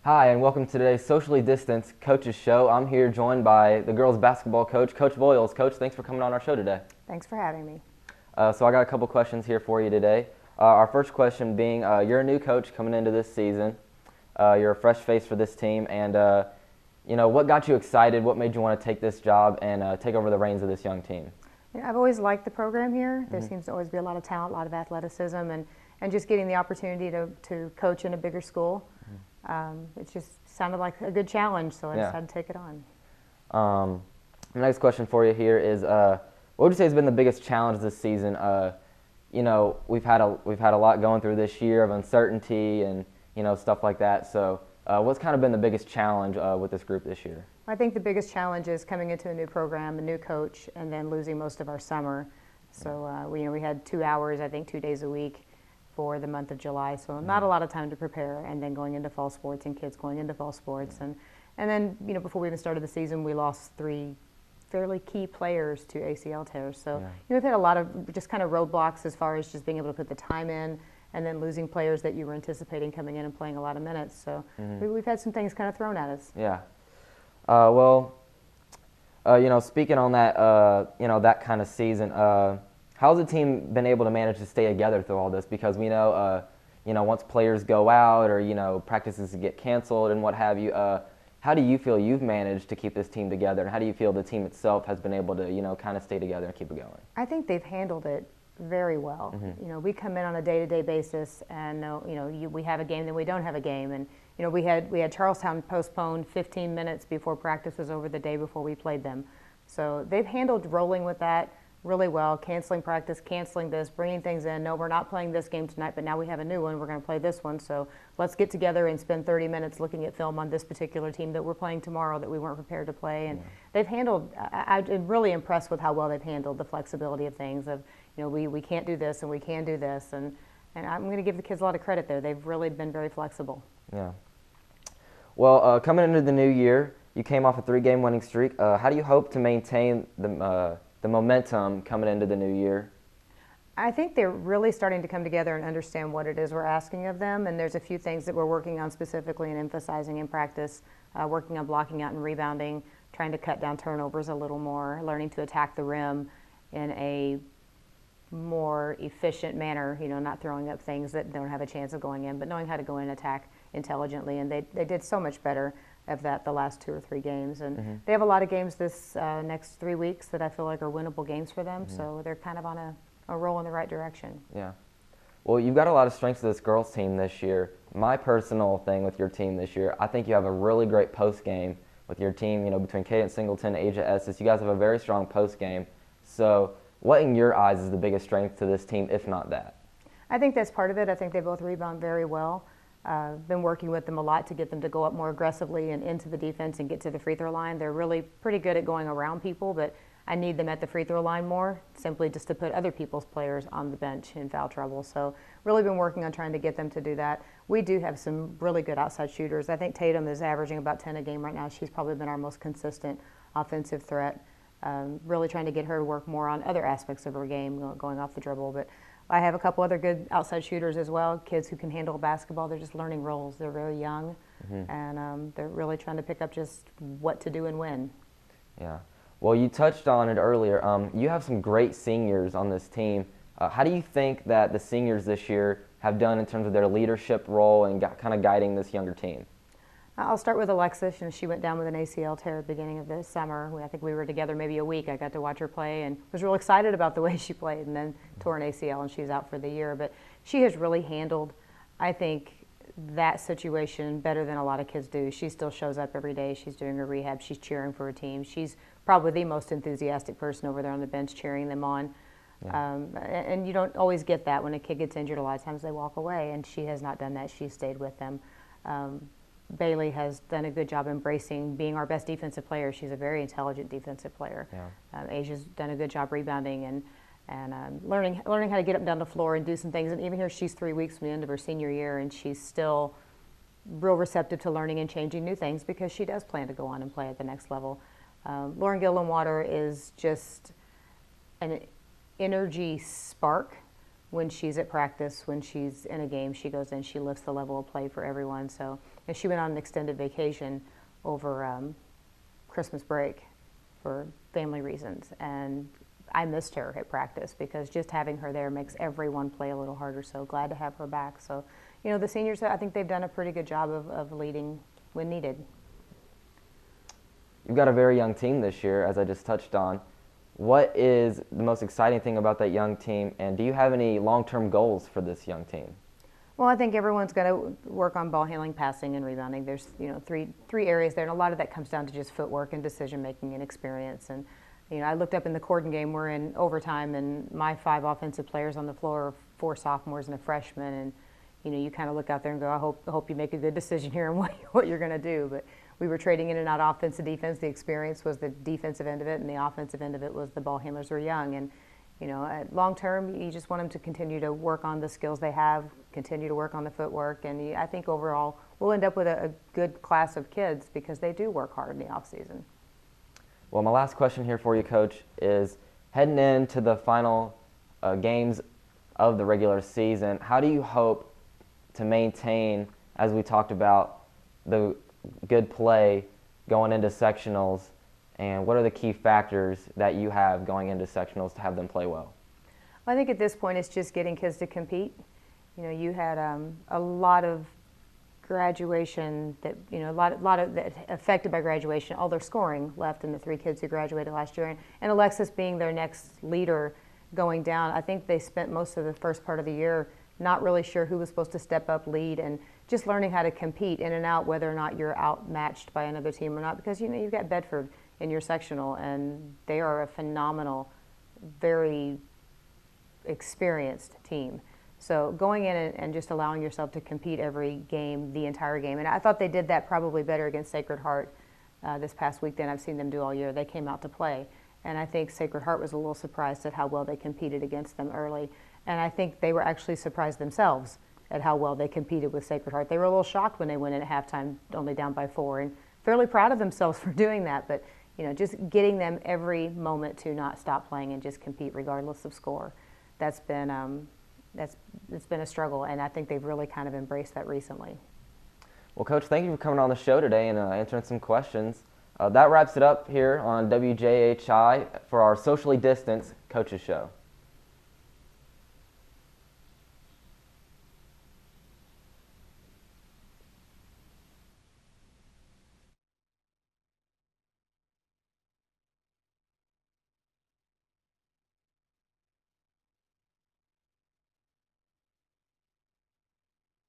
Hi, and welcome to today's socially distanced coaches show. I'm here joined by the girls basketball coach, Coach Voiles. Coach, thanks for coming on our show today. Thanks for having me. So I got a couple questions here for you today. Our first question being, you're a new coach coming into this season. You're a fresh face for this team, and what got you excited? What made you want to take this job and take over the reins of this young team? I've always liked the program here. There seems to always be a lot of talent, a lot of athleticism, and just getting the opportunity to coach in a bigger school. It just sounded like a good challenge, so I decided to take it on. The next question for you here is, what would you say has been the biggest challenge this season? We've had a lot going through this year of uncertainty and stuff like that. So, what's kind of been the biggest challenge with this group this year? I think the biggest challenge is coming into a new program, a new coach, and then losing most of our summer. So we had 2 hours, I think 2 days a week for the month of July, so not a lot of time to prepare, and then going into fall sports and kids going into fall sports. And then before we even started the season, we lost 3 fairly key players to ACL tears. So we've had a lot of just kind of roadblocks as far as just being able to put the time in, and then losing players that you were anticipating coming in and playing a lot of minutes. So we've had some things kind of thrown at us. Yeah. Speaking on that, that kind of season, how's the team been able to manage to stay together through all this? Because we know, once players go out or, practices get canceled and what have you, how do you feel you've managed to keep this team together? And how do you feel the team itself has been able to, kind of stay together and keep it going? I think they've handled it very well. We come in on a day-to-day basis, and we have a game, then we don't have a game, and we had Charlestown postponed 15 minutes before practice was over the day before we played them. So they've handled rolling with that really well, canceling practice, canceling this, bringing things in. No, we're not playing this game tonight, but now we have a new one. We're going to play this one. So let's get together and spend 30 minutes looking at film on this particular team that we're playing tomorrow that we weren't prepared to play. And they've handled, I'm really impressed with how well they've handled the flexibility of things of, we can't do this and we can do this. And I'm going to give the kids a lot of credit there. They've really been very flexible. Yeah. Well, coming into the new year, you came off a 3-game winning streak. How do you hope to maintain the momentum coming into the new year? I think they're really starting to come together and understand what it is we're asking of them, and there's a few things that we're working on specifically and emphasizing in practice, working on blocking out and rebounding, trying to cut down turnovers a little more, learning to attack the rim in a more efficient manner, not throwing up things that don't have a chance of going in, but knowing how to go in and attack intelligently, and they did so much better of that the last 2 or 3 games, and they have a lot of games this next 3 weeks that I feel like are winnable games for them, so they're kind of on a roll in the right direction. Yeah. Well, you've got a lot of strengths to this girls team this year. My personal thing with your team this year, I think you have a really great post game with your team, between Cadence Singleton and Asia Estes. You guys have a very strong post game. So what in your eyes is the biggest strength to this team, if not that? I think that's part of it. I think they both rebound very well. Been working with them a lot to get them to go up more aggressively and into the defense and get to the free throw line. They're really pretty good at going around people, but I need them at the free throw line more, simply just to put other people's players on the bench in foul trouble. So really been working on trying to get them to do that. We do have some really good outside shooters. I think Tatum is averaging about 10 a game right now. She's probably been our most consistent offensive threat. Really trying to get her to work more on other aspects of her game, going off the dribble. But I have a couple other good outside shooters as well, kids who can handle basketball. They're just learning roles. They're very young, and they're really trying to pick up just what to do and when. Yeah. Well, you touched on it earlier. You have some great seniors on this team. How do you think that the seniors this year have done in terms of their leadership role and kind of guiding this younger team? I'll start with Alexis. She went down with an ACL tear at the beginning of the summer. I think we were together maybe a week. I got to watch her play and was real excited about the way she played, and then tore an ACL and she's out for the year. But she has really handled, I think, that situation better than a lot of kids do. She still shows up every day. She's doing her rehab. She's cheering for her team. She's probably the most enthusiastic person over there on the bench cheering them on. Yeah. And you don't always get that when a kid gets injured. A lot of times they walk away, and she has not done that. She's stayed with them. Bailey has done a good job embracing being our best defensive player. She's a very intelligent defensive player. Yeah. Asia's done a good job rebounding and learning how to get up and down the floor and do some things. And even here, she's 3 weeks from the end of her senior year, and she's still real receptive to learning and changing new things because she does plan to go on and play at the next level. Lauren Gillenwater is just an energy spark when she's at practice, when she's in a game, she goes in, she lifts the level of play for everyone. So, and she went on an extended vacation over Christmas break for family reasons, and I missed her at practice because just having her there makes everyone play a little harder. So glad to have her back. So, you know, the seniors, I think they've done a pretty good job of leading when needed. You've got a very young team this year, as I just touched on. What is the most exciting thing about that young team, and do you have any long-term goals for this young team? Well, I think everyone's going to work on ball handling, passing, and rebounding. There's, you know, three areas there, and a lot of that comes down to just footwork and decision making and experience. And you know, I looked up in the Corden game. We're in overtime, and my 5 offensive players on the floor are 4 sophomores and a freshman. And you know, you kind of look out there and go, I hope you make a good decision here on what you're going to do. But we were trading in and out offense to defense. The experience was the defensive end of it, and the offensive end of it was the ball handlers were young. And you know, at long term, you just want them to continue to work on the skills they have, continue to work on the footwork, and I think overall we'll end up with a good class of kids because they do work hard in the off season. Well, my last question here for you, Coach, is heading into the final games of the regular season, how do you hope to maintain, as we talked about, the good play going into sectionals, and what are the key factors that you have going into sectionals to have them play well? I think at this point it's just getting kids to compete. You know, you had a lot of graduation that, you know, a lot of that affected by graduation, all their scoring left in the 3 kids who graduated last year. And Alexis being their next leader going down, I think they spent most of the first part of the year not really sure who was supposed to step up, lead, and just learning how to compete in and out, whether or not you're outmatched by another team or not. Because, you know, you've got Bedford in your sectional, and they are a phenomenal, very experienced team. So going in and just allowing yourself to compete every game, the entire game. And I thought they did that probably better against Sacred Heart this past week than I've seen them do all year. They came out to play. And I think Sacred Heart was a little surprised at how well they competed against them early. And I think they were actually surprised themselves at how well they competed with Sacred Heart. They were a little shocked when they went in at halftime, only down by 4, and fairly proud of themselves for doing that. But you know, just getting them every moment to not stop playing and just compete regardless of score. That's been it's been a struggle, and I think they've really kind of embraced that recently. Well, Coach, thank you for coming on the show today and answering some questions. That wraps it up here on WJHI for our socially distanced Coaches Show.